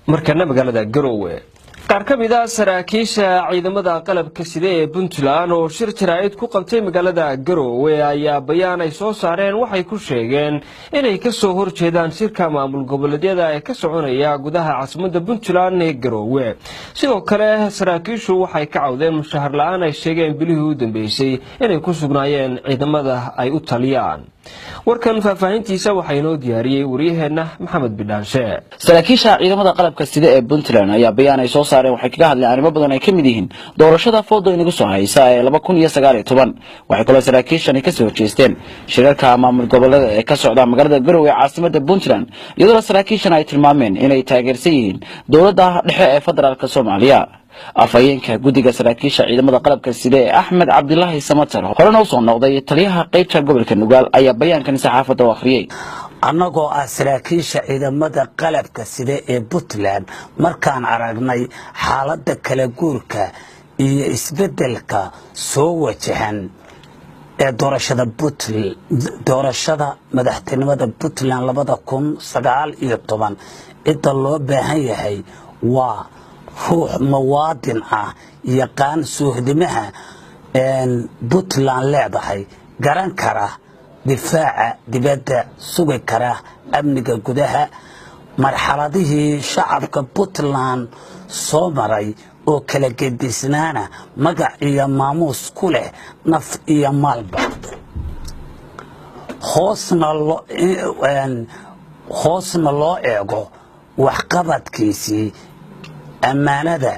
markana magaalada Garowe qaar ka mid ah saraakiisha ciidamada qalabka sida ee Puntland oo shir jaraa'id ku qabtay magaalada Garowe ayaa bayaan ay soo saareen waxay ku sheegeen inay ka soo horjeedaan shirka maamul goboleedyada ee ka soconaya gudaha caasimadda Puntland ee Garowe sidoo kale saraakiishu waxay ka cawdeen mushahar la'aan ay sheegeen bilihii u dambeysay inay ku sugnaayeen ciidamada ay u taliyaan warkan faafahintiisa waxay noo diyaariyay wariyaheena Maxamed Bidaanshe saraakiisha ciidamada qalabka sida ee Puntland ayaa bayaan ay soo saareen waxay kaga hadleen arrimo badan ay ka mid yihiin doorashada foodo inagu soo haysa ee 2019 waxay kale saraakiishan ka soo jeesteen shirarka maamul goboleed ee ka socda magaalada Garowe ee caasimadda Puntland iyadoo saraakiishan ay tilmaameen inay taageersan yihiin dowladda dhexe ee federaalka Soomaaliya afayeenka guddiga saraakiisha ciidamada qalabka sida ee Axmed Cabdullaahi Samatar horena u soo noqday taliyaha qaybta gobolka Nugaal ayaa bayaankan saxaafadda u akhriyay annagoo ah saraakiisha ciidamada qalabka sida ee Puntland markaan aragnay xaaladda kala guurka iyo isbedelka soo wajahan ee doorashada madaxtinimada Puntland 2019 inta loo baahan yahay waa ruux muwaadin ah yaqaan suuhdimaha Puntland leedahay garan kara difaaca dibadda sugi kara amniga gudaha marxaladihii shacabka Puntland soo maray oo kala gedisnaana magac iyo maamuus ku leh naf iyo maalba hoosna loo eego waxqabadkiisii ammaanada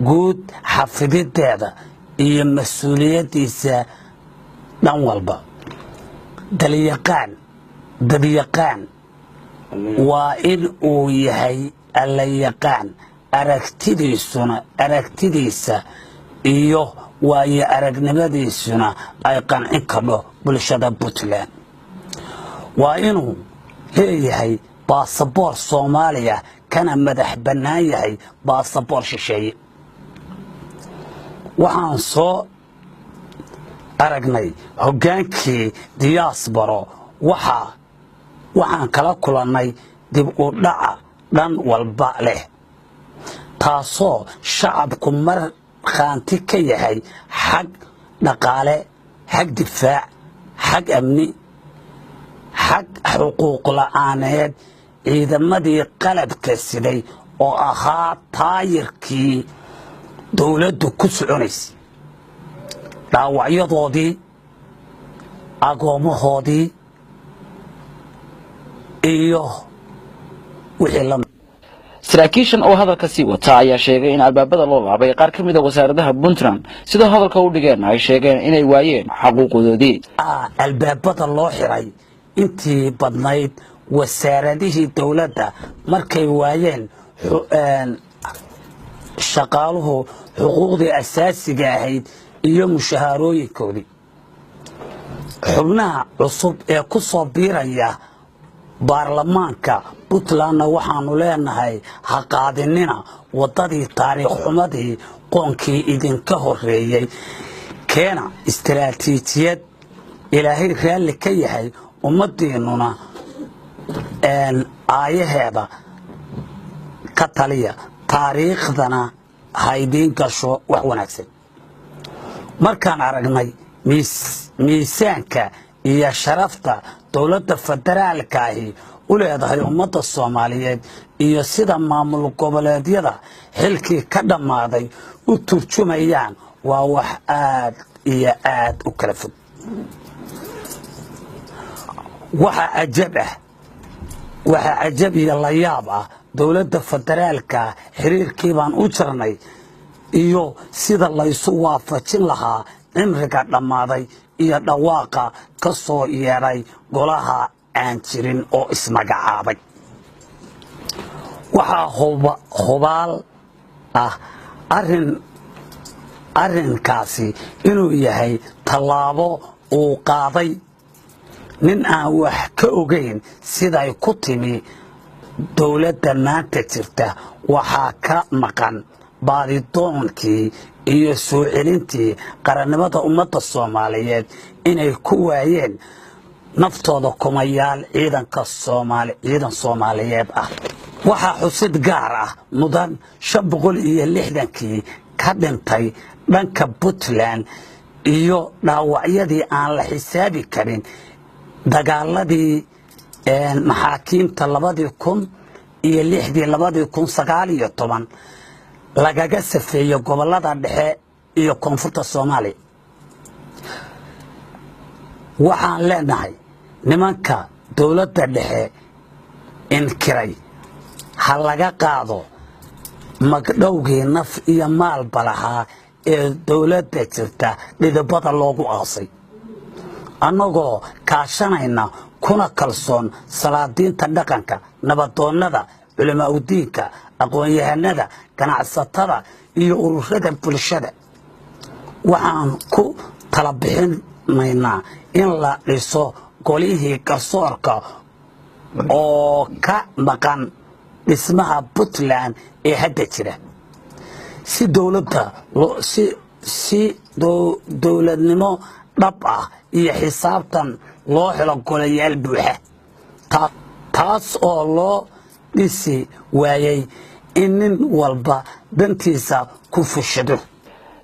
guud xafidideeda iyo mas'uuliyadiisa dhan walba dabyaqaan waa in uu yahay alla yaqaan aragtidiisa iyo waayo aragnimadiisuna ay qancin karto bulshada Puntland waa inuu leeyahay baasaboor Soomaaliya kana madax bannaan yahay baasaboor shisheeye waxaan soo aragnay hogaankii diaspora waxaan kala kulannay dib u dhaca dhan walba leh taasoo shacabku markhaanti ka yahay xag dhaqaale xag difaac xag amni xag xuquuq la'aaneed ciidamadii qalabka siday oo ahaa taayirkii dowladdu ku soconaysay dhaawacyadoodii agoomahoodii iyo wixii la saraakiishan oo hadalka sii wata ayaa sheegay in albaabada loo laabay qaar ka mid ah wasaaradaha Puntland sida hadalka u dhigeen ay sheegeen inay waayeen xuquuqdoodii albaabada loo xiray intii badnayd wasaaradihii dowladda markay waayeen shaqaaluhu xuquuqdii asaasiga ahayd iyo mushaharooyinkoodii xubnaha cusub ee ku soo biiraya baarlamaanka Puntlandna waxaanu leenahay ha qaadinina wadadii taariikh xumadii qoonkii idinka horeeyay keena istiraatiijiyad ilaahay raalli ka yahay ummadeenuna aayaheeda ka taliya taariikhdana haydiin gasho wax wanaagsan markaan aragnay miisaanka iyo sharafta dowladda federaalka ahi u leedahay ummadda Soomaaliyeed iyo sida maamul goboleedyada xilkii ka dhamaaday u turjumayaan waa wax aad iyo aad u kala fog waxa ajab iyo la yaab ah dowladda federaalka xiriirkii baan u jirnay iyo sida la isu waafajin lahaa cimriga dhamaaday iyo dhawaaqa ka soo yeeray golaha aan jirin oo ismagacaabay waxa hubaal ah arrinkaasi inuu yahay tallaabo uu qaaday nin aan wax ka ogeyn siday ku timi dowladda maanta jirta waxaa ka maqan baadidoonkii iyo soo celintii qarannimada ummadda Soomaaliyeed inay ku waayeen naftooda kumayaal ciidan Soomaaliyeed ah waxaa xusid gaar ah mudan 560kii ka dhintay dhanka Puntland iyo dhaawacyadii aan la xisaabi karin dagaaladii maxaakiimta 2006 lagaga safeeyo gobolada dhexe iyo koonfurta Soomaaliya. waxaan leenahay nimanka dawladda dhexe inkiray ha laga qaado magdhowgii naf iyo maal balaha ee dawladda jirta dhidibada loogu aasay annagoo kaashanayna kuna kalsoon salaadiinta dhaqanka nabadoonnada culamaa u diinka aqoon-yahanada ganacsatada iyo ururada bulshada waxaan ku tala bixinaynaa in la dhiso golihii garsoorka oo ka maqan dhismaha Puntland ee hadda jira si dawladnimo dhab ah iyo xisaabtan loo helo golayaal buuxa taas oo loo dhisi waayay in nin walba dantiisa ku fushado.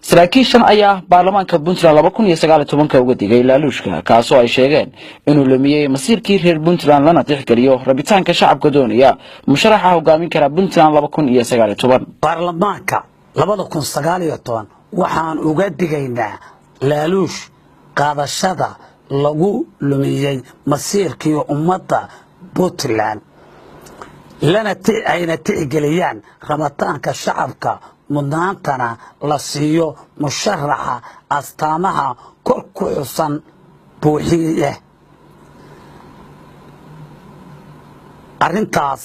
saraakiishan ayaa baarlamaanka Puntland 2019 uga digay laaluushka kaasoo ay sheegeen inuu lumiyay masiirkii reer Puntland lana tixgeliyo rabitaanka shacabka doonaya musharaxa hogaamin kara Puntland 2019. baarlamaanka 2019 waxaan uga digaynaa laaluush qaadashada lagu lumiyay masiirkii ummadda Puntland ayna tixgeliyaan rabitaanka shacabka mudnaantana la siiyo musharaxa astaamaha kor ku xusan buuxiye. arrintaas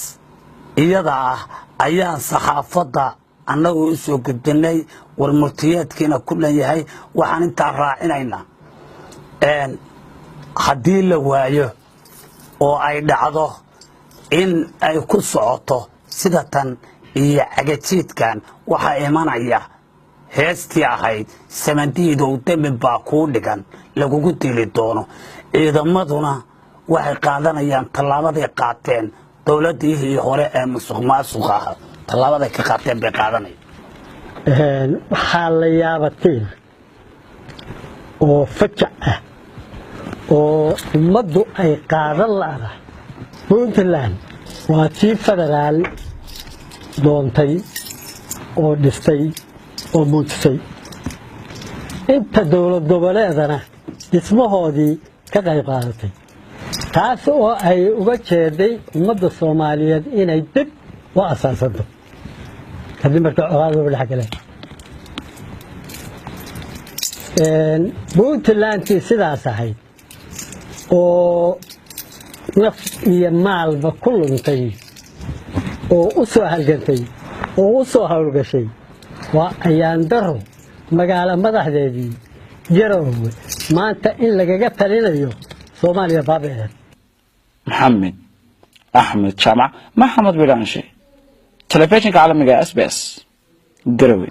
iyada ah ayaan saxaafadda annagu u soo gudbinay warmurtiyeedkiina ku leeyahay. waxaan intaa raacinaynaa haddii la waayo oo ay dhacdo in ay ku socoto sida tan iyo cagajiidkan waxaa imanaya heestii ahayd samandiidow dami baa kuu dhigan lagugu dili doono. ciidamaduna waxay qaadanayaan tallaabaday qaateen dawladii hore ee musuqmaasuqa ah tallaabaday ka qaateen bay qaadanayaan. waxaa la yaabatay oo fajac ah oo ummaddu ay qaadan laadahay Puntland waa tii federaal doontay oo dhistay oo muujisay inta dawlad goboleedana dhismahoodii ka qayb qaadatay taas oo ay uga jeeday ummadda Soomaaliyeed inay dib u asaasanto kadib markii colaadooda dhex galeen. Puntland sidaas ahayd oo naf iyo maalba ku luntay oo u soo halgantay oo u soo hawlgashay waa ayaan daro magaalo madaxdeedii Garowe maanta in lagaga talinayo Soomaaliya baabeed. محمد أحمد شامع محمد بلانشي تلفزيون عالمي SBS Garowe.